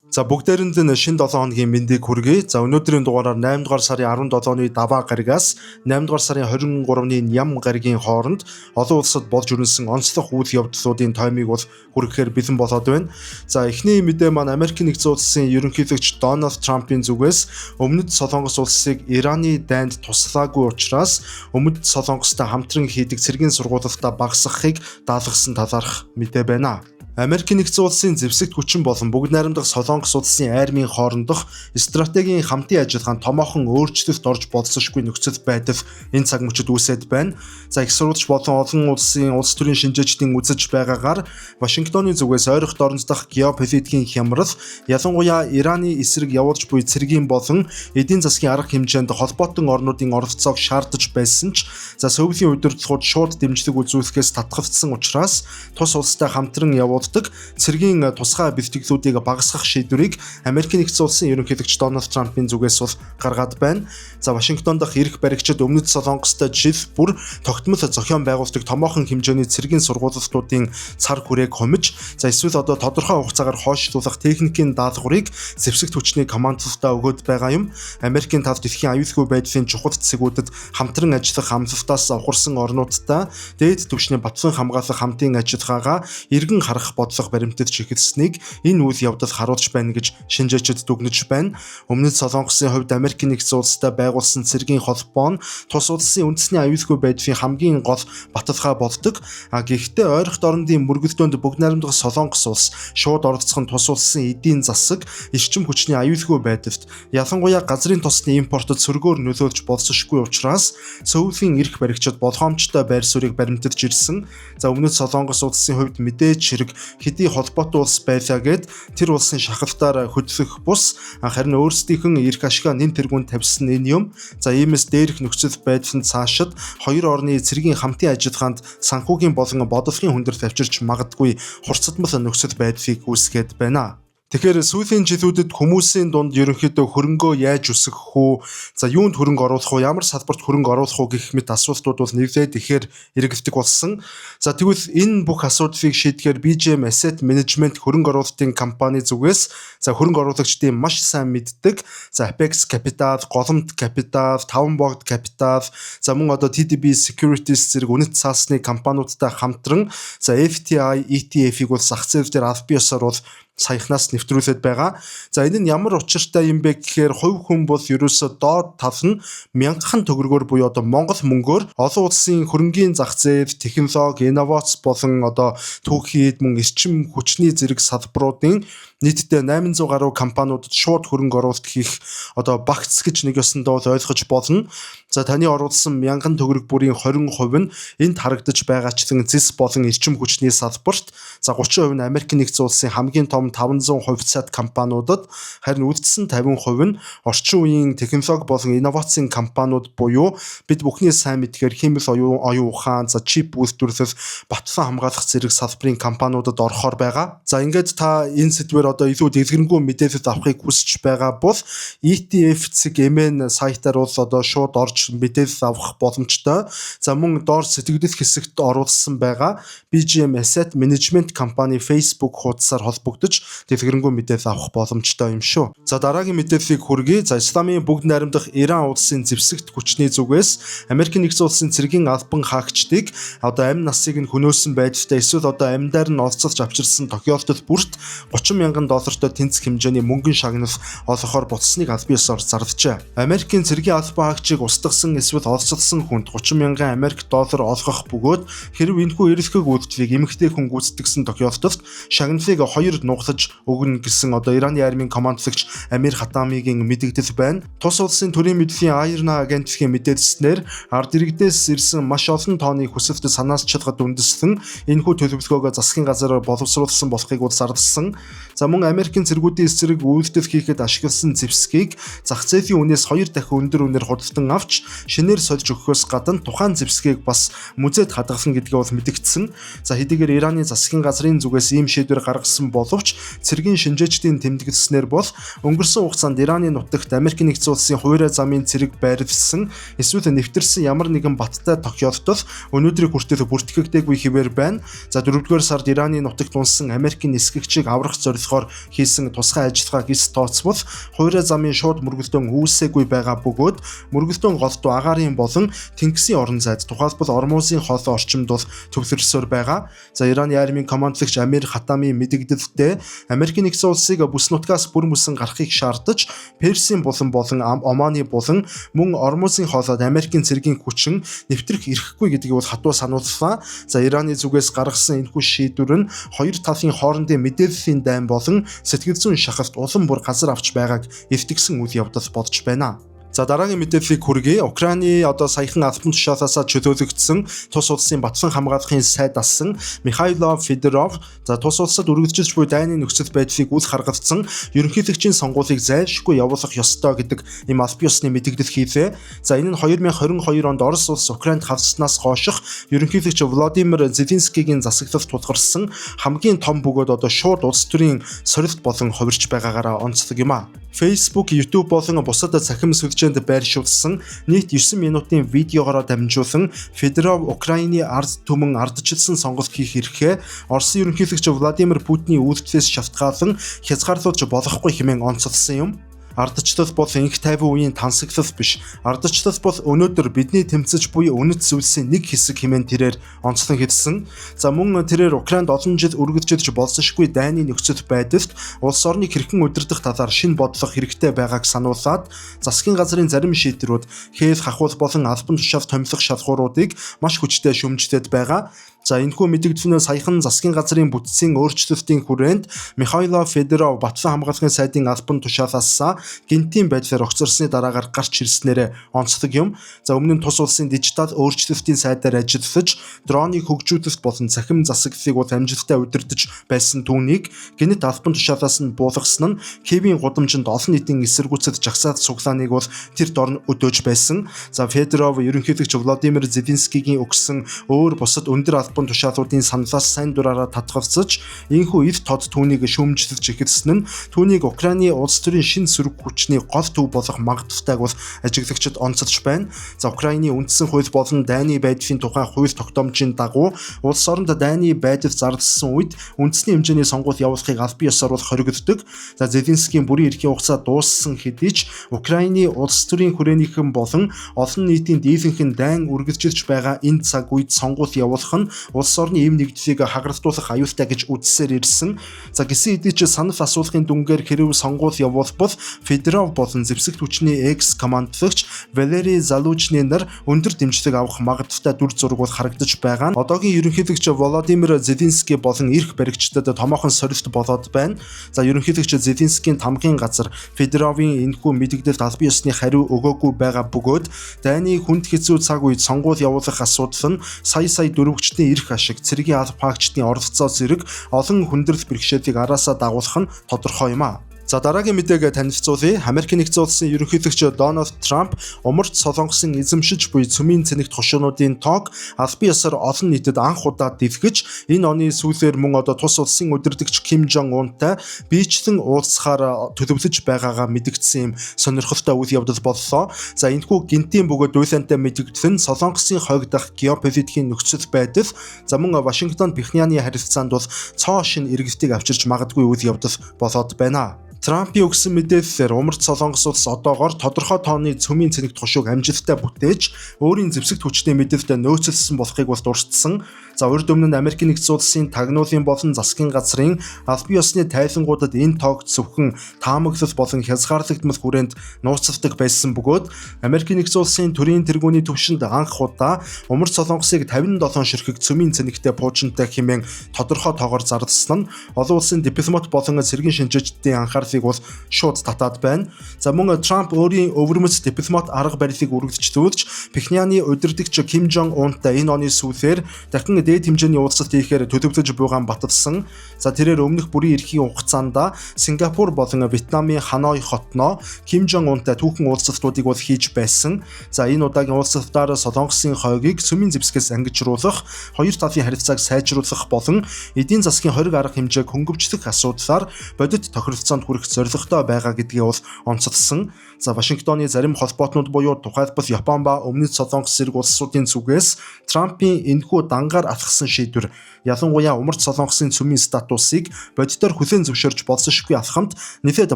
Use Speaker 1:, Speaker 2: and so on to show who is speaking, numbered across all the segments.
Speaker 1: За бүгдээрэнд нь шинэ 7 хоногийн мэндийг хүргэе. За өнөөдрийн дугаараар 8 дугаар сарын 17-ны даваа гаригаас 8 дугаар сарын 23-ны ням гаригийн хооронд олон улсад болж өрнөсөн онцлог үйл явдлуудын таймыг бол хүргэхээр бэлэн болоод байна. За эхний мэдээ маань Америкийн нэгдсэн улсын ерөнхийлөгч Дональд Трампын зүгээс Өмнөд Солонгос улсыг Ираны дайнд туслаагүй учраас Өмнөд Солонгостой хамтран хийдэг цэргийн сургуулалтаа багасгахыг даалгасан талаарх мэдээ байна. Америкийн нэгдсэн улсын зэвсэгт хүчин болон бүгд найрамдах Солонгос улсын армийн хоорондох стратегийн хамтын ажиллагаанд томоохон өөрчлөлт орж болцсошгүй нөхцөл байдал энэ цаг мөчид үүсэт байна. За их сурвалж болон олон улсын улс төрийн шинжээчдийн үзэж байгаагаар Вашингтоны зүгээс ойрох дорнод дах геополитикийн хямрал, ялангуяа Ираны эсрэг явуулж буй цэргийн болон эдийн засгийн арга хэмжээнд холбоотон орнуудын оролцоог шаардаж байсан ч Сүүлийн удирдлагууд шууд дэмжлэг үзүүлэхээс татгалцсан учраас тус улстай хамтран явуулдаг цэргийн тусгай бэлтгэлүүдийг багасгах шийдвэрийг Америкийн нэгдсэн улсын ерөнхийлөгч Дональд Трампын зүгээс бол гаргаад байна. За Вашингтон дахь эрх баригчид Өмнөд Солонгостой жил бүр тогтмол зохион байгуулдаг томоохон хэмжээний цэргийн сургуулалтуудын цар хүрээг хумиж, эсвэл одоо тодорхой хугацаагаар хойшлуулах техникийн даалгаврыг зэвсэгт хүчний командталтаа өгөөд байгаа юм. Америкийн тал дэлхийн аюулгүй байдлын чухал цэгүүдэд хамтран ажиллах амлалтаас ухарсан орнуудтай дээд түвшний батлан хамгаалах хамтын ажиллагаагаа эргэн харах бодлого баримтдж эхэлсэнийг энэ үйл явдал харуулж байна гэж шинжээчид дүгнэж байна. Өмнөд Солонгосын хувьд Америкийн нэгдсэн улстай байгуулсан цэргийн холбоо нь тус улсын үндэсний аюулгүй байдлын хамгийн гол баталгаа болдог. Гэхдээ ойрох дорнодын мөргөлдөөнд бүгд найрамдах Солонгос улс шууд оролцох нь тус улсын эдийн засаг, эрчим хүчний аюулгүй байдалд ялангуяа газрын тосны импортод сөргөөр нөлөөлж болцсошгүй учраас Сүүлийн эрх баригчид болгоомжтой байр суурийг баримтдж ирсэн. За Өмнөд Солонгос улсын хувьд мэдээж хэрэг хэдий холбоотой улс байлаа гэд тэр улсын шахалтаар хөдлөх бус харин өөрсдийнх нь эрх ашгаа нэн тэргүүнд тавьсан энэ юм. За иймээс дээрх нөхцөл байдлын цаашид хоёр орны цэргийн хамтын ажиллагаанд санхүүгийн болон бодлогын хүндрэлт авчирч магадгүй хурцдмал нөхцөл байдлыг үүсгээд байна. Тэгэхээр сүүлийн жилүүдэд хүмүүсийн дунд ерөнхийдөө хөрөнгөө яаж өсгөх үү? За юунд хөрөнгө оруулах уу? Ямар салбарт хөрөнгө оруулах уу гэх мэт асуултууд бол нэглээд ихээр эргэлдэг болсон. За тэгвэл энэ бүх асуудлыг шийдэхээр BGM Asset Management хөрөнгө оруулалтын компани зүгээс хөрөнгө оруулагчдын маш сайн мэддэг Apex Capital, Голомт Capital, Таван богд Capital, мөн одоо TDB Securities зэрэг үнэт цаасны компаниудтай хамтран FTI ETF-ийг бол зах зээл дээр аль биесээр бол саяхнаас нэвтрүүлээд байгаа. За энэ нь ямар учиртай юм бэ гэхээр хувь хүн бол ерөөсөө доод тал нь мянган төгрөгөөр буюу одоо Монгол мөнгөөр олон улсын хөрөнгийн зах зээл, технологи, инновац болон одоо түүхийд мөн эрчим хүчний зэрэг салбаруудын нийтдээ 800 гаруй компаниудад шууд хөрөнгө оруулалт хийх одоо багц гэж нэг ёсондоо ойлгож болно. За таны оруулсан мянган төгрөг бүрийн 20% нь энд харагдаж байгаачлан зэс болон эрчим хүчний салбарт 30% нь Америкийн нэгдсэн улсын хамгийн том 500 хувьцаат компаниудад, харин үлдсэн 50% нь орчин үеийн технологи болон инновацийн компаниуд буюу бид бүхний сайн мэдгээр хэмэл оюун ухаан, чип үйлдвэрлэл, батлан хамгаалах зэрэг салбарын компаниудад орохоор байгаа. За ингээд та энэ сэдвээр одоо илүү дэлгэрэнгүй мэдээлэл авахыг хүсэж байгаа бол ETF.MN сайтаар бол одоо шууд орж мэдээлэл авах боломжтой. За мөн доор сэтгэгдэл хэсэгт оруулсан байгаа BGM Asset Management компани Facebook хуудасаар холбогдож дэлгэрэнгүй мэдээлэл авах боломжтой юм шүү. За дараагийн мэдээллийг хүргэе. Исламын бүгд найрамдах Иран улсын зэвсэгт хүчний зүгээс Америкийн нэгдсэн улсын цэргийн албан хаагчдыг одоо амь насыг нь хөнөөсөн байдалтай эсвэл одоо амьдаар нь олцолж авчирсан тохиолдолд бүрт $30,000 тэнцэх хэмжээний мөнгөн шагнал олгохоор буцсныг аль биесээр зарладжээ. Америкийн цэргийн албан хаагчийг устгасан эсвэл олцолсон хүнд $30,000 олгох бөгөөд хэрв энэхүү эрэлхэг үйлдэлийг эмэгтэй хүн гүйцэтгэсэн тохиолдолд шагналыг 2 нугалж өгнө гэсэн одоо Ираны армийн командлагч Амир Хатамигийн мэдэгдэл байна. Тус улсын төрийн мэдлийн IRNA агентлагийн мэдээлснээр ард иргэдээс ирсэн маш олон тооны хүсэлт санаачлагад үндэслэн энэхүү төлөвлөгөөгөө засгийн газар боловсруулсан болохыг зарласан. Мөн Америкийн цэргүүдийн эсрэг үйлдэл хийхэд ашигласан зэвсгийг зах зээлийн үнээс 2 дахин өндөр үнээр худалдан авч шинээр сольж өгөхөөс гадна тухайн зэвсгийг бас музейд хадгалсан гэдгээ бол мэдэгдсэн. Хэдийгээр Ираны засгийн газрын зүгээс ийм шийдвэр гаргасан боловч цэргийн шинжээчдийн тэмдэглэснээр бол өнгөрсөн хугацаанд Ираны нутагт Америкийн нэгдсэн улсын хуурай замын цэрэг байрлсан эсвэл нэвтэрсэн ямар нэгэн баттай тохиолдол өнөөдрийг хүртэл бүртгэгдээгүй хэвээр байна. 4-р сард Ираны нутагт унсан Америкийн нисгэгчийг аврах зорилго онцгоор хийсэн тусгай ажиллагааг эс тооцвол хуурай замын шууд мөргөлдөөн үүсээгүй байгаа бөгөөд мөргөлдөөн голдуу агаарын болон тэнгисийн орон зайд тухайлбал Ормузын хоолой орчимд бол төвлөрсөөр байгаа. За Ираны армийн командлагч Амир Хатами мэдэгдэлдээ Америкийн нэгдсэн улсыг бүс нутгаас бүр мөсөн гарахыг шаардаж Персийн булан болон Оманы булан мөн Ормузын хоолойд Америкийн цэргийн хүчин нэвтрэх ирэхгүй гэдгийг бол хатуу санууллаа. За Ираны зүгээс гаргасан энэхүү шийдвэр нь хоёр талын хоорондын мэдээллийн дайн болон сэтгэл зүйн шахалт улам бүр газар авч байгааг эвтгсэн үйл явдал болж байна. За дараагийн мэдээллийг хүргэе. Украины саяхан албан тушаалаас чөлөөлөгдсөн тус улсын батлан хамгаалахын сайд асан Михаило Федоров тус улсад үргэлжилж буй дайны нөхцөл байдлыг үл харгалзсан ерөнхийлөгчийн сонгуулийг зайлшгүй явуулах ёстой гэдэг ийм аль биесны мэдээлэл хийлээ. За энэ нь 2022 онд Орос улс Украинд хавцснаас хойших ерөнхийлөгч Владимир Зеленскийгийн засаглалд тулгарсан хамгийн том бөгөөд шууд улс төрийн сорилт болон хувирч байгаагаараа онцлог юм а. Facebook, YouTube болон бусад цахим сүлжээнд байршуулсан нийт 9 минутын видеогоор дамжуулан Федоров Украины ард түмэн ардчилсан сонголт хийх эрхээ Оросын ерөнхийлөгч Владимир Путиний үйлдэлээс шалтгаалan хязгаарлуулж болохгүй хэмээн онцолсон юм. Ардчлал бол инх тайван үеийн тансаглал биш. Ардчлал бол өнөөдөр бидний тэмцэж буй үнэт зүйлсийн нэг хэсэг хэмээн тэрээр онцлон хэлсэн. За мөн тэрээр Украинд олон жил үргэлжилж болзошгүй дайны нөхцөл байдалд улс орныг хэрхэн удирдах талаар шинэ бодлого хэрэгтэй байгааг сануулад засгийн газрын зарим шийдвэрүүд хээл хахуул болон албан тушаал томилох шалгууруудыг маш хүчтэй шүүмжлээд байгаа. За энэхүү мэдээлэлнээ саяхан засгийн газрын бүтцийн өөрчлөлтийн хүрээнд Михаило Федоров батлан хамгаалахын сайдын албан тушаалаас гинтийн байдлаар огцорсны дараагаар гарч ирснээр онцлог юм. За өмнө нь тус улсын дижитал өөрчлөлтийн сайдаар ажиллаж дроныг хөгжүүлэлт болон цахим засаглалыг бол амжилттай удирдах байсан түүнийг гинт албан тушаалаас нь буулгасан нь Киевийн гудамжинд олон нийтийн эсэргүүцэл жагсаалт цуглааныг бол тэр дорн өдөөж байсан. За Федоров ерөнхийлөгч Владимир Зеленскийгийн өгсөн өөр бусад өндөр албан тушаалуудын саналаас сайн дураараа татгалзаж энэхүү эд тод түүнийг шүүмжлэж эхэлсэн нь түүнийг Украины улс төрийн шинэ сөрөг хүчний гол төв болох магадaltaйг бол ажиглагчид онцолж байна. За Украины үндсэн хууль болон дайны байдлын тухай хууль тогтоомжийн дагуу улс оронд дайны байдал зарласан үед үндэсний хэмжээний сонгуул явуулахыг аль бие ёсоор бол хоригддог. За Зеленскийн бүрийн эрхийн хугацаа дууссан хэдий ч Украины улс төрийн хүрээнийхэн болон олон нийтийн дийлэнх нь дайн үргэлжилж байгаа энэ цаг үед сонгуул явуулах нь улс орны эм нэгдлийг хагаралтуулах аюултай гэж үзсээр ирсэн. За гисэн хэдий ч санал асуулгын дүнгээр хэрэг сонгуул явуулбал Федоров болон зэвсэгт хүчний экс командлагч Валерий Залужний нар өндөр дэмжлэг авах магадaltaй дүр зураг бол харагдаж байгаа нь одоогийн ерөнхийлөгч Владимир Зеленский болон эрх баригчдад томоохон сорилт болоод байна. За ерөнхийлөгч Зеленскийн тамгын газар Федоровын энэхүү мэдээлэлд аль бие ёсны хариу өгөөгүй байгаа бөгөөд дайны хүнд хэцүү цаг үед сонгуул явуулах асуудал нь сая дөрвөгчдийн эрх ашиг, цэргийн алба хаагчдын оролцоо зэрэг олон хүндрэл бэрхшээлийг араасаа дагуулах нь тодорхой юм а. За дараагийн мэдээг танилцуулъя. Америкийн нэгдсэн улсын ерөнхийлөгч Дональд Трамп умард солонгосын эзэмшиж буй цөмийн цэнэгт хошуунуудын тоог аль бие ёсоор олон нийтэд анх удаа дэлгэж энэ оны сүүлээр мөн тус улсын удирдагч Ким Жон Унтай биечлэн уулзахаар төлөвлөж байгаагаа мэдгдсэн юм сонирхолтой үйл явдал боллоо. За энэхүү гинтийн бөгөөд уйлантай мэдгдэл нь солонгосын хойг дах геополитикийн нөхцөл байдал за мөн Вашингтон Пхеньяны харилцаанд бол цоо шин эргэлтийг авчирч магадгүй үйл явдал болоод байна. Трампийн өгсөн мэдээлэлээр умард солонгос улс одоогоор тодорхой тооны цөмийн цэнэгт хошууг амжилттай бүтээж өөрийн зэвсэгт хүчний мэдээлэлд нөөцлсөн болохыг бол дурдсан. За урд өмнө нь Америкийн нэгдсэн улсын тагнуулын болон засгийн газрын аль бие ёсны тайлангуудад энэ тоог зөвхөн таамаглал болон хязгаарлагдмал хүрээнд нууцладаг байсан бөгөөд Америкийн нэгдсэн улсын төрийн тэргүүний түвшинд анх удаа умард солонгосыг 57 ширхэг цөмийн цэнэгтээ буужинтай хэмээн тодорхой тоогоор зарласан нь олон улсын дипломат болон цэргийн шинжээчдийн анхаарлыг бол шууд татаад байна. За мөн Трамп өөрийн өвөрмөц дипломат арга барилыг үргэлжлүүлж Пхеньяны удирдагч Ким Жон Унтай энэ оны сүүлээр дахин дээд хэмжээний уулзалт хийхээр төлөвлөж буйгаан баталсан. За тэрээр өмнөх бүрийн эрхийн хугацаанд Сингапур болон Вьетнамын Ханой хотноо Ким Жон Унтай түүхэн уулзалтуудыг бол хийж байсан. За энэ удаагийн уулзалтаар Солонгосын хойгийг цөмийн зэвсгээс ангижруулах, хоёр талын харилцааг сайжруулах болон эдийн засгийн хориг арга хэмжээг хөнгөвчлөх асуудлаар бодит тохиролцоонд хүрэх зорилготой байгаа гэдгийг бол онцлсан. За Вашингтоны зарим холбоотнууд буюу тухайлбал Япон ба Өмнөд Солонгос зэрэг улсуудын зүгээс Трампын энэхүү дангаар атгсан шийдвэр. Ялангуяа умард Солонгосын цөмийн статусыг бодитоор хүлээн зөвшөөрж болзошгүй алхамд нэлээд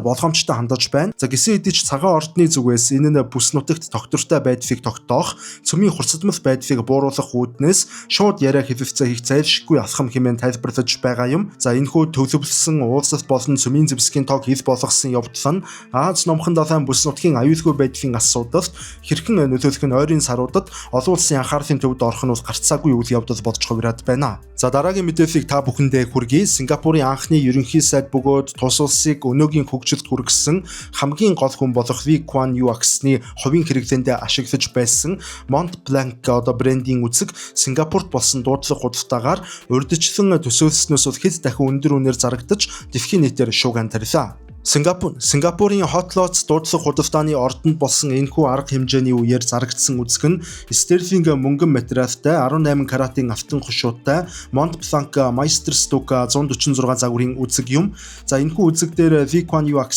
Speaker 1: болгоомжтой хандаж байна. За гисэн хэдий ч цагаан ордны зүгээс энэ нь бүс нутагт тогтвортой байдлыг тогтоох, цөмийн хурцдмал байдлыг бууруулах үүднээс шууд яриа хэлэлцээ хийх зайлшгүй алхам хэмээн тайлбарлаж байгаа юм. За энэхүү төвлөвлөсөн уулзалт болон цөмийн зэвсгийн тоог хил болгосон явдал нь Аз номхон далайн бүс нутгийн аюулгүй байдлын асуудалд хэрхэн нөлөөлөх нь ойрын саруудад олон улсын анхаарлын төвд орох нь бол гарцаагүй үйл явдал болж хувираад байна. За дараагийн мэдээллийг та бүхэндээ хүргэе. Сингапурын анхны ерөнхий сайд бөгөөд тус улсыг өнөөгийн хөгжилд хүргэсэн хамгийн гол хүн болох Lee Kuan Yew-ны хувийн хэрэглээнд ашиглаж байсан Mont Blanc брендийн үзэг Сингапурт болсон дуудлага худалдаагаар урьдчилан төсөөлснөөс хэд дахин өндөр үнээр зарагдаж дэлхийн нийтээр шуугиан тарилаа. Сингапурын Hotlot's дуудлага худалдааны ордонд болсон энэхүү арга хэмжээний үеэр зарагдсан үзэг нь стерлинг мөнгөн материалтай 18 каратын алтан хушуутай Mont Blanc Meister Stuck 146 загварын үзэг юм. За энэхүү үзэг дээр Lee Kuan Yew-ыг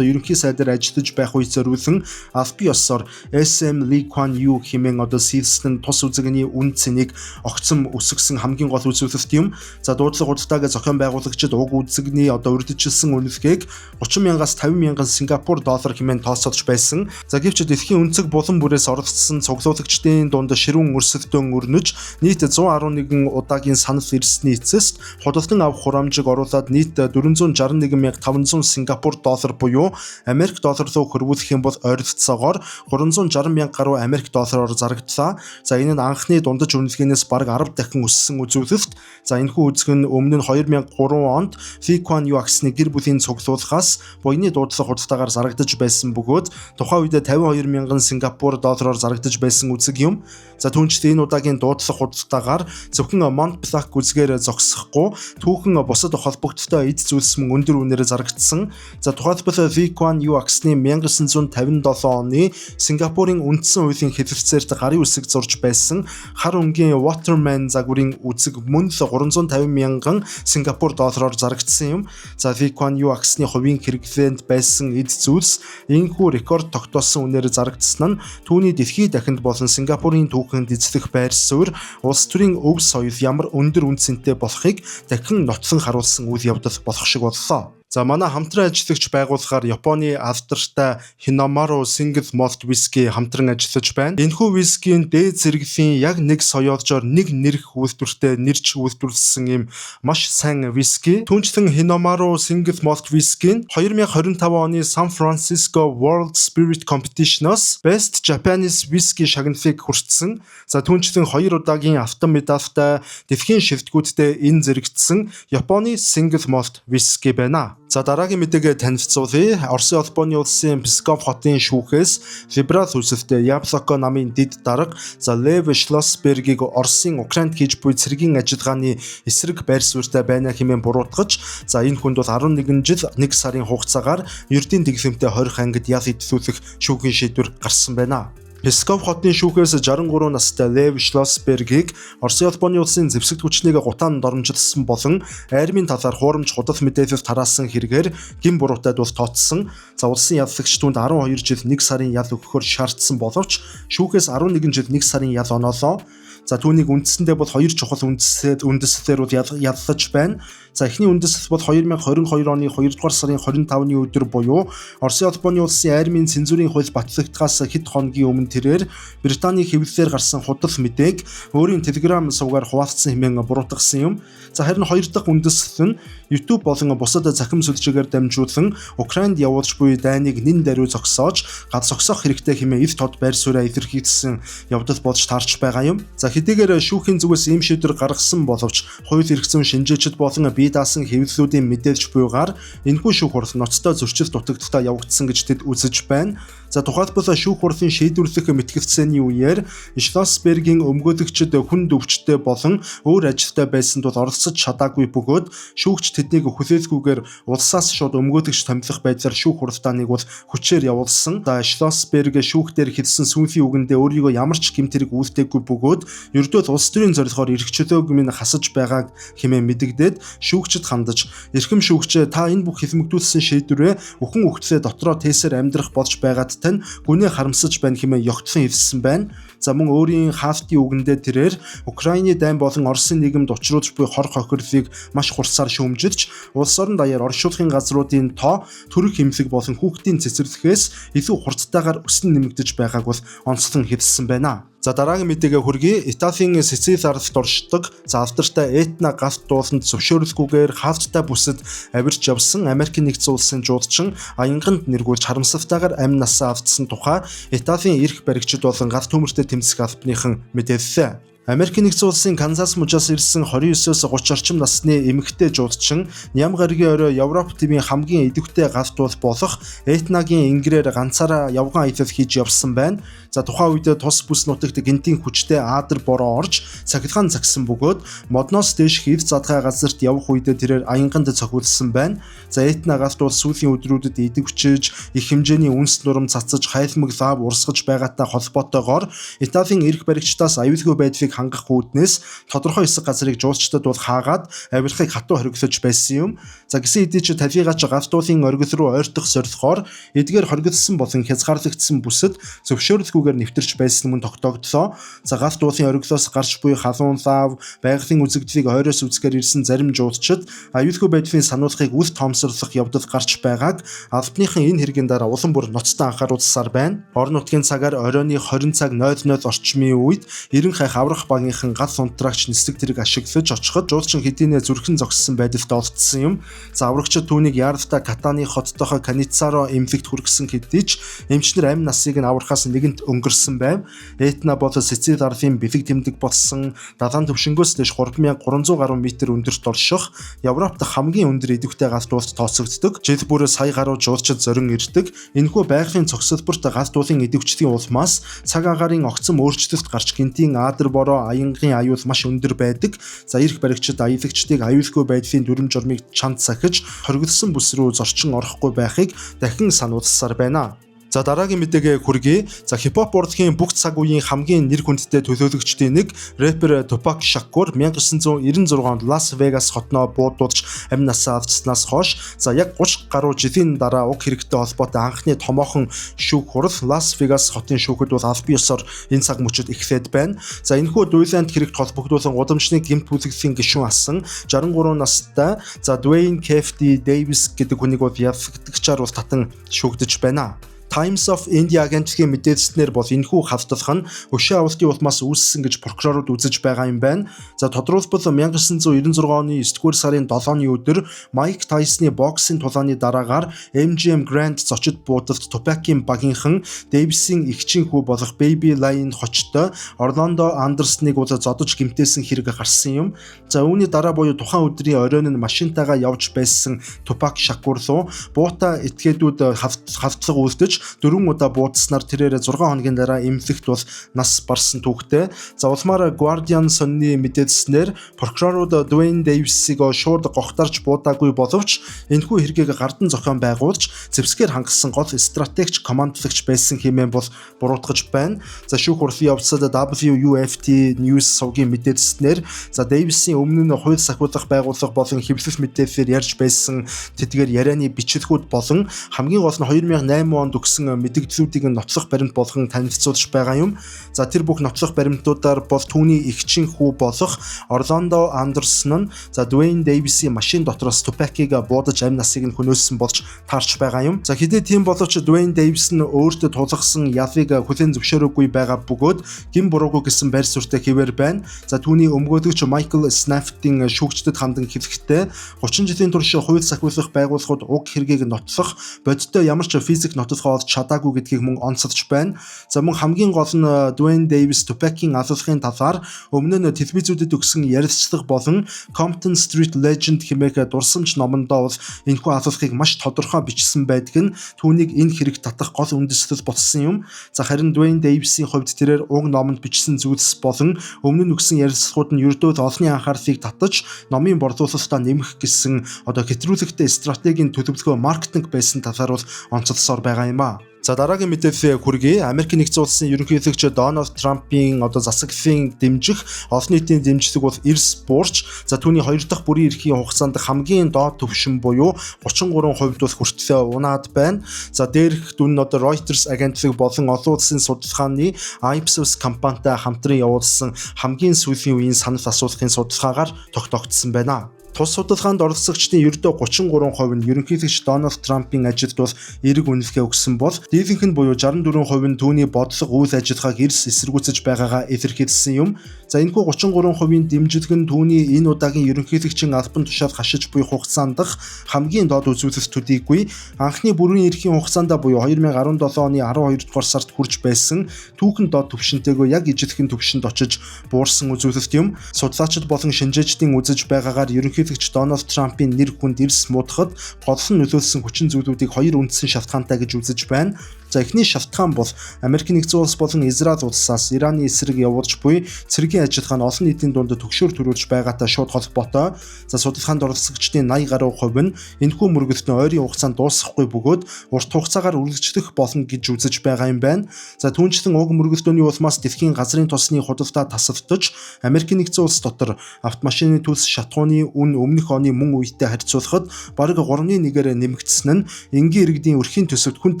Speaker 1: ерөнхий сайдаар ажиллаж байх үе зориулсан албан ёсоор SM Lee Kuan Yew хэмээн сэлсэн тус үзэгний үн цэнийг огцом өсгсөн хамгийн гол үзүүлэлт юм. За дуудлага худалдаагаа зохион байгуулагчид уг үзэгний урьдчилсан үнэлгээг 30,000-аас 50,000 Сингапур доллар хэмээн тооцоолж байсан. За гэвч дэлхийн өнцөг булан бүрээс оролцсон цуглуулагчдын дунд ширүүн өрсөлдөөн өрнөж нийт 111 удаагийн санал ирсний эцэст худалдан авах хурамжийг оруулаад нийт 461,500 Сингапур доллар буюу Америк доллар руу хөрвүүлэх юм бол ойролцоогоор 360,000 гаруй Америк доллараар зарагдлаа. За энэ нь анхны дундаж үнэлгээнээс бараг 10 дахин өссөн үзүүлэлт. За энэхүү үзэг нь өмнө нь 2003 онд Lee Kuan Yew-ны гэр бүлийн цуглуулгаас буйны дуудлага худалдаагаар зарагдаж байсан бөгөөд тухайн үед 52,000 Сингапур доллараар зарагдаж байсан үзэг юм. За түүнчлэн энэ удаагийн дуудлага худалдаагаар зөвхөн Mont Blanc үзгээр зогсохгүй түүхэн бусад холбогдолтой эд зүйлс мөн өндөр үнээр зарагдсан. За тухайлбал Lee Kuan Yew-ны 1957 оны Сингапурын үндсэн хуулийн хэлэлцээрт гарын үсэг зурж байсан хар өнгийн Waterman загварын үзэг мөн л 350,000 Сингапур доллараар зарагдсан юм. За Lee Kuan Yew-ны хувийн хэрэглээнд байсан эд зүйлс энэхүү рекорд тогтоосон үнээр зарагдсан нь түүний дэлхийд дахинд болон Сингапурын түүхэнд эзлэх байр суурь улс төрийн өв соёл ямар өндөр үн цэнтэй болохыг дахин нотлон харуулсан үйл явдал болох шиг боллоо. За манай хамтран ажиллагч байгууллагаар Японы алдартай Hinamaru Single Malt Whisky хамтран ажиллаж байна. Энэхүү вискийн дээд зэрэглэлийн яг нэг соёолжоор нэг нэрх үйлдвэртэй нэрч үйлдвэрлэсэн юм маш сайн виски. Түүнчлэн Hinamaru Single Malt Whisky нь 2025 оны San Francisco World Spirit Competition-оос Best Japanese Whisky шагналыг хүртсэн. За түүнчлэн 2 удаагийн алтан медальтай дэлхийн шилдэгүүдтэй энэ зэрэгдсэн Японы Single Malt Whisky байна. За дараагийн мэдээгээ танилцуулъя. Оросын Албаны улсын Псков хотын шүүхээс либерал үзэлтэй Яблоко намын дэд дарга Лев Шлоссбергийг Оросын Украинд хийж буй цэргийн ажиллагааны эсрэг байр суурьтай байна хэмээн буруутгаж энэ хүнд бол 11 жил 1 сарын хугацаагаар ердийн дэглэмтэй 20 ангид ял идэлүүлэх шүүхийн шийдвэр гарсан байна. Псков хотын шүүхээс 63 настай Лев Шлоссбергийг Оросын Албаны улсын зэвсэгт хүчнийг гутаанд оромжилсан болон айрмын талаар хуурамч худал мэдээлэл тараасан хэрэгээр гин буруутайд бол тооцсон. За улсын яллагч түнд 12 жил 1 сарын ял өгөхөөр шаардсан боловч шүүхээс 11 жил 1 сарын ял оноолоо. За түүнийг үндсэндээ бол 2 чухал үндэслэлээр бол яллаж байна. За эхний үндэслэл бол 2022 оны 2 дугаар сарын 25-ны өдөр буюу Оросын Албаны улсын айрмын цензурын хууль батлагдахаас хэд хоногийн өмнө тэрээр Британий хэвлэлээр гарсан худал мэдээг өөрийн Telegram сувгаар хуваалцсан хэмээн буруутгасан юм. За харин 2 дахь үндэслэл нь YouTube болон бусад захим сүлжээгээр дамжуулан Украинд явуулж буй дайныг нэн даруй зогсоож гал зогсоох хэрэгтэй хэмээн эв тод байр сууриа илэрхийлсэн явдал болж таарч байгаа юм. За хэдийгээр шүүхийн зүгээс ийм шийдвэр гаргасан боловч хууль эрхцэн шинжээчд болон бие даасан хэвлэлүүдийн мэдээлж буйгаар энэхүү шүүх хурал ноцтой зөрчил дутагдaltaа явагдсан гэж тэд үзэж байна. За тухайлбал шүүх хурлын шийдвэрлэх мэтгэлцээний үеэр Шлоссбергийн өмгөөлөгчд хүнд өвчтөй болон өөр ажилтай байсан тул оролцож чадаагүй бөгөөд шүүгч тэднийг хүлээлгүйгээр улсаас шууд өмгөөлөгч томилох байдлаар шүүх хуралдааныг бол хүчээр явуулсан. За Шлоссберг шүүхтэр хэлсэн сүүлийн үгэндээ өөрийгөө ямар ч гэмтэрэг үлдээгүй бөгөөд ердөө улс төрийн зорилгоор эрхчлөөг минь хасаж байгааг хэмээн мэдэгдээд шүүгчд хандаж эрхэм шүүгч та энэ бүх хэлмэгдүүлсэн шийдвэрээ өхөн өгтлээ дотроо тээсээр амьдрах болж байгаад тань гүнээ харамсаж байна хэмээн ёгтлон хэлсэн байна. За мөн өөрийн хаалтын үгэндээ тэрээр Украины дайн болон Оросын нийгэмд учруулж буй хор хохирлыг маш хурцаар шүүмжилж, улс орон даяар оршуулгын газруудын тоо, төрөх эмнэлэг болон хүүхдийн цэцэрлэгээс илүү хурдтайгаар өснө нэмэгдэж байгааг бол онцлон хэлсэн байна. За дараагийн мэдээгээ хүргэе. Италийн Сицили ардт оршдог алдартай Этна галт дууланд зөвшөөрлгүйгээр хаалттай бүсэд авирч явсан Америкийн нэгдсэн улсын жуулчин аянганд нэргүүлж харамсалтайгаар амь насаа алдсан тухай Италийн эрх баригчид болон галт төмөртэй тэмцэх албаныхан мэдээллээ. Америкийн нэгдсэн улсын Канзас мужаас ирсэн 29-оос 30 орчим насны эмэгтэй жуулчин Ням гаригийн орой Европ тивийн хамгийн идэвхтэй галт дуул болох Этнагийн ингэрээр ганцаараа явган аялал хийж явсан байна. За тухайн үед тус бүс нутагт гинтийн хүчтэй аадар бороо орж цахилгаан цагсан бөгөөд модноос дээш хэв задгай газарт явах үед тэрээр аянганд цохиулсан байна. За Этна галт дуул сүүлийн өдрүүдэд идэвхжиж их хэмжээний үнс нурам цацаж хайлмаг лав урсгаж байгаатай холбоотойгоор Италийн эрх баригчдаас аюулгүй байдлыг хангах үүднээс тодорхой хэсэг газрыг жуулчдад бол хаагаад авирахыг хатуу хориглож байсан юм. За гисэн хэдий ч талигаач галт дуулын оргил руу ойртох зорилгоор эдгээр хориглосон болон хязгаарлагдсан бүсэд зөвшөөрлгүйгээр нэвтэрч байсан мөн тогтогдлоо. За галт дуулын оргилоос гарч буй халуун лав, байгалийн үзэгдлийг ойроос үзгээр ирсэн зарим жуулчид аюулгүй байдлын сануулгыг үл тоомсорлох явдал гарч байгааг албаныхан энэ хэргийн дараа улам бүр ноцтой анхааруулсаар байна. Орон нутгийн цагаар оройны 20 цаг 00 орчмын үед 90 хайх аврах багийнхан гал унтраагч нислэг тэрэг ашиглаж очиход жуулчин хэдийнэ зүрхэн зогссон байдалд олдсон юм. За аврагчид түүнийг яаралтай Катаны хотдохоо Каницаро эмнэлэгт хүргэсэн хэдий ч эмчнэр амь насыг нь аврахаас нэгэнт өнгөрсөн байв. Этна бол Сицили арлын бэлэг тэмдэг болсон далайн төвшнгөөс дэш 3300 гаруй метр өндөрт орших Европт хамгийн өндөр идэвхтэй галт дуулт тооцогддог. Жил бүр сая гаруй жуулчид зорин ирдэг. Энэхүү байгалийн цогцлборт галт дуулын идэвхжлийн улмаас цаг агаарын огцом өөрчлөлт гарч гинтийн аадар бороо аянгын аюул маш өндөр байдаг. За эрх баригчид аялагчдыг аюулгүй байдлын дүрм журмыг чанд сахиж хориглосон бүс рүү зорчин орохгүй байхыг дахин сануулсаар байна. За дараагийн мэдээгээ хүргэе. За хипхоп урлагийн бүх цаг үеийн хамгийн нэр хүндтэй төлөөлөгчдийн нэг рэпер Tupac Shakur 1996 онд Лас Вегас хотноо буудуулж амь насаа алдснаас хойш за яг 30 гаруй жилийн дараа уг хэрэгтэй холбоотой анхны томоохон шүүх хурал Лас Вегас хотын шүүхэд бол аль биесээр энэ цаг мөчид эхлээд байна. За энэхүү дуйланд хэрэгт холбогдуулан удамшны гэмт бүлэглэлийн гишүүн асан 63 настай за Dwayne Kefti Davis гэдэг хүнийг бол явагдагчаар бол татан шүүгдэж байна. Times of India агентлагийн мэдээлснээр бол энэхүү халдах нь өшөө авалтын улмаас үүссэн гэж прокурорууд үзэж байгаа юм байна. За тодорхойлбол 1996 оны 9-р сарын 7-ны өдөр Майк Тайсны боксing тулааны дараагаар MGM Grand зочид буудалд Tupac-ийн багийнхан Дэвисийн эгчийн хүү болох Baby Lion хочтой Орландо Андерсныг бол зодож гэмтээсэн хэрэг гарсан юм. За үүний дараа буюу тухайн өдрийн оройн нь машинтайгаа явж байсан Tupac Shakur руу буута этгээдүүд халдлага үйлдэж 4 удаа буудснаар тэрээр 6 хоногийн дараа эмнэлэгт бол нас барсан түүхтэй. За улмаар Guardian сонины мэдээлснээр прокурорууд Dwayne Davis-ийг шууд гогтарч буудаагүй боловч энэхүү хэргийг гардан зохион байгуулж зэвсгээр хангасан гол стратегч командлагч байсан хэмээн бол буруутгаж байна. За шүүх хурлын явцад WUFT News сувгийн мэдээлснээр за Davis-ийн өмнө нь хууль сахиулах байгууллага болон хэвлэл мэдээлэлээр ярьж байсан тэдгээр ярианы бичлэгүүд болон хамгийн гол нь 2008 онд мэдээллүүдийг нотлох баримт болгон танилцуулж байгаа юм. За тэр бүх нотлох баримтуудаар бол түүний эгчийн хүү болох Орландо Андерсон нь за Dwayne Davis-ийн машин дотроос Tupac-ийг буудаж амь насыг нь хөнөөсөн болж таарч байгаа юм. За хэдий тийм боловч Dwayne Davis нь өөртөө тулгасан ялыг хүлээн зөвшөөрөөгүй байгаа бөгөөд гин буруугүй гэсэн байр суурьтай хэвээр байна. За түүний өмгөөлөгч Michael Snaft-ийн шүүгчдэд хандан хэлэхдээ 30 жилийн турш хууль сахиулах байгууллагууд уг хэргийг нотлох бодиттой ямар ч физик нотлохоо чадаагүй гэдгийг мөн онцолж байна. За мөн хамгийн гол нь Dwayne Davis Tupac-ийн алуулгын талаар өмнө нь телевизүүдэд өгсөн ярилцлага болон Compton Street Legend хэмээх дурсамж номондоо бол энэхүү алуулгыг маш тодорхой бичсэн байдаг нь түүнийг энэ хэрэг татах гол үндэслэл болсон юм. За харин Dwayne Davis-ийн хувьд тэрээр уг номонд бичсэн зүйлс болон өмнө нь өгсөн ярилцлагууд нь ердөө олонний анхаарлыг татаж номын борлуулалтаа нэмэх гэсэн хэтрүүлэгтэй стратегийн төлөвлөгөө маркетинг байсан талаар бол онцолсоор байгаа юм а. За дараагийн мэдээлэл хүргэе. Америк нэгдсэн улсын ерөнхийлөгч Дональд Трампын засаглалын дэмжих олон нийтийн дэмжлэг бол эрс буурч түүний 2 дахь бүрийн эрхийн хугацаанд хамгийн доод түвшин буюу 33% бол хүртэл унаад байна. Дээрх дүн нь Reuters агентлаг болон олон улсын судалгааны Ipsos компанитай хамтран явуулсан хамгийн сүүлийн үеийн санал асуулгын судалгаагаар тогтоогдсон байна. Тус судалгаанд оролцогчдын ердөө 33% нь ерөнхийлөгч Дональд Трампын ажилд бол эерэг үнэлгээ өгсөн бол дийлэнх нь буюу 64% нь түүний бодлого үйл ажиллагааг эрс эсэргүүцэж байгаагаа илэрхийлсэн юм. Энэхүү 33%-ийн дэмжлэг нь түүний энэ удаагийн ерөнхийлөгчийн албан тушаал хашиж буй хугацаанд хамгийн доод үзүүлэлт төдийгүй анхны бүрийн эрхийн хугацаанд буюу 2017 оны 12 дугаар сард хүрч байсан түүхэн доод түвшинтэйгөө яг ижилхэн түвшинд очиж буурсан үзүүлэлт юм. Судлаачид болон шинжээчдийн үзэж байгаагаар ерөнхийлөгч Дональд Трампын нэр хүнд эрс муудахад гол нь нөлөөлсөн хүчин зүйлүүдийг хоёр үндсэн шалтгаантай гэж үзэж байна. Эхний шалтгаан бол Америк нэгдсэн улс болон Израиль улсаас Ираны эсрэг явуулж буй цэргийн ажиллагаа нь олон нийтийн дунд түгшүүр төрүүлж байгаатай шууд холбоотой. Судалгаанд оролцогчдын 80 гаруй хувь нь энэхүү мөргөлдөн ойрын хугацаанд дуусахгүй бөгөөд урт хугацаагаар үргэлжлэх болно гэж үзэж байгаа юм байна. Түүнчлэн уг мөргөлдөөний улмаас дэлхийн газрын тосны худалдаа тасалдаж Америк нэгдсэн улс дотор автомашины төлс шатхууны үн өмнөх оны мөн үетэй харьцуулахад бараг 3.1-ээр нэмэгдсэн нь энгийн иргэдийн өрхийн төсөвт хүн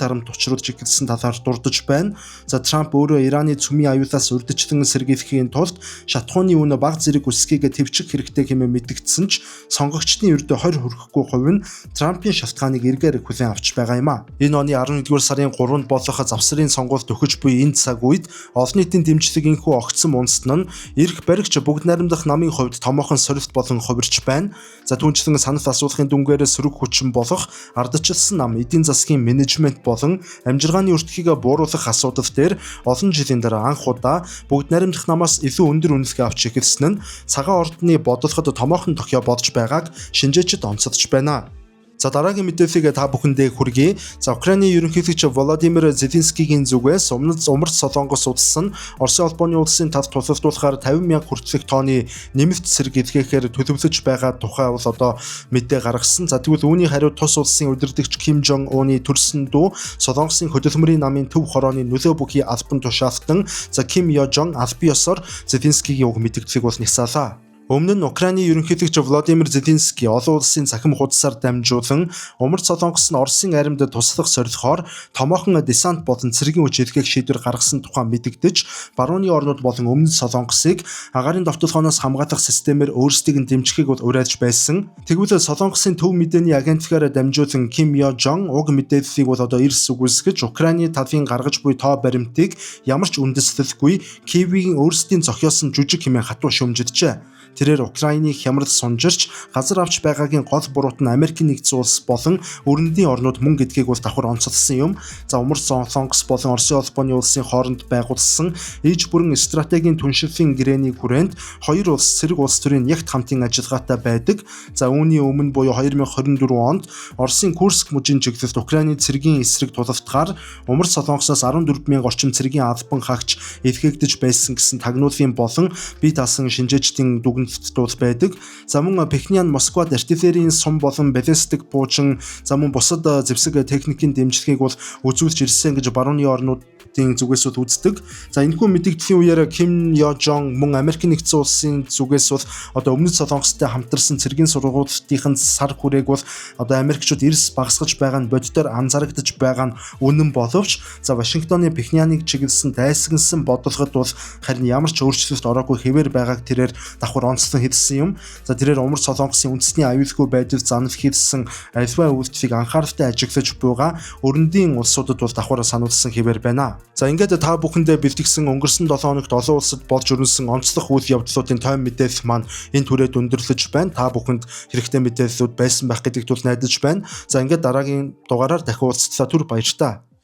Speaker 1: тарамт учруулж гэсэн талаар дурдж байна. Трамп өөрөө Ираны цөмийн аюулаас урьдчилан сэргийлэхийн тулд шатхууны үнэ бага зэрэг өсөхийг төвчих хэрэгтэй хэмээн мэдгдсэн ч сонгогчдын ердөө 20 хүрэхгүй хувь нь Трампын шалтгааныг эргээр хүлээн авч байгаа юм а. Энэ оны 11-р сарын 3-нд болох завсрын сонгуульд өгч буй энэ цаг үед олон нийтийн дэмжлэг инхүү огцсон үндэстэн нь эрх баригч бүгд найрамдах намын хувьд томоохон сорилт болон хувирч байна. Түүнчлэн санал асуулгын дүнгээр сөрөг хүчин болох ардчилсан нам, эдийн засгийн менежмент болон амжиргааны өртгийгээ бууруулах асуудал дээр олон жилийн дараа анх удаа бүгд найрамдах намаас илүү өндөр үнэлгээ авч эхэлсэн нь цагаан ордны бодлогод томоохон тохио бодж байгааг шинжээчид онцолж байна. Дараагийн мэдээллийг та бүхэндээ хүргэе. Украины ерөнхийлөгч Владимир Зеленскийгийн зүгээс умард Солонгос улс нь Оросын холбооны улсын талд тусалдуулахаар 50,000 хүртэлх тонны нэмэлт цэрэг илгээхээр төлөвлөж байгаа тухай бол мэдээ гаргасан. Тэгвэл үүний хариу тус улсын удирдагч Ким Жон Уны төрсөн дүү Солонгосын хөдөлмөрийн намын төв хорооны нөлөө бүхий албан тушаалтан Ким Yo Jong албан ёсоор Зеленскийгийн уг мэдээллийг бол нягсаалаа. Өмнө нь Украины ерөнхийлөгч Владимир Зеленский олон улсын цахим хуудасаар дамжуулан умард Солонгос нь Оросын аримд туслах зорилгоор томоохон десант болон цэргийн хүч илгээх шийдвэр гаргасан тухай мэдэгдэж, барууны орнууд болон өмнөд Солонгосыг агаарын довтолгооноос хамгаалах системээр өөрсдийг нь дэмжихийг бол уриалж байсан. Тэгвэл Солонгосын төв мэдээний агентлагаар дамжуулан Ким Yo Jong уг мэдээллийг бол эрс үгүйсгэж Украины талын гаргаж буй тоо баримтыг ямар ч үндэслэлгүй Киевийн өөрсдийн зохиосон жүжиг хэмээн хатуу шүүмжиджээ. Тэрээр Украиныг хямрал сунжирч газар авч байгаагийн гол буруут нь Америк нэгдсэн улс болон өрнөдийн орнууд мөн гэдгийг бол давхар онцолсон юм. Умард Солонгос болон Оросын холбооны улсын хооронд байгуулсан ээж бүрэн стратегийн түншлэлийн гэрээний хүрээнд хоёр улс цэрэг улс төрийн ягт хамтын ажиллагаатай байдаг. Үүний өмнө буюу 2024 онд Оросын Курск мужийн чиглэлд Украины цэргийн эсрэг тулалтгаар умард Солонгосоос 14,000 орчим цэргийн албан хаагч илгээгдэж байсан гэсэн тагнуулын болон бие даасан шинжээчдийн дүгнэлт байдаг. Мөн Пекинян Москвад артиллерийн сум болон баллистик буучин мөн бусад зэвсэг техникийн дэмжлэгийг бол үзүүлж ирсэн гэж барууны орнуудын зүгээс бол үздэг. Энэхүү мэдэгдлийн үеэр Ким Yo Jong мөн Америк нэгдсэн улсын зүгээс бол өмнөд Солонгостой хамтарсан цэргийн сургуулийнхын сар хүрээг бол Америкчууд эрс багасгаж байгаа нь боддоор анзаарэгдэж байгаа нь үнэн боловч Вашингтоны Пекиняныг чиглэсэн дайсагнсан бодлогод бол харин ямар ч өөрчлөлт ороогүй хэвээр байгааг тэрээр давхар онцлон хэлсэн юм. Тэрээр умард Солонгосын үндэсний аюулгүй байдал занал хийсэн альва үйлдэлийг анхааралтай ажиглаж буйгаа өрнөдийн улсуудад бол давхар сануулсан хэвээр байна. Ингээд та бүхэндээ бэлтгэсэн өнгөрсөн 7 хоногт олон улсад болж өрнөсөн онцлог үйл явдлуудын тойм мэдээлэл маань энэ түрээд өндөрлөж байна. Та бүхэнд хэрэгтэй мэдээллүүд байсан байх гэдэгт бол найдаж байна. Ингээд дараагийн дугаараар дахин уулзлаа. Түр баярлалаа.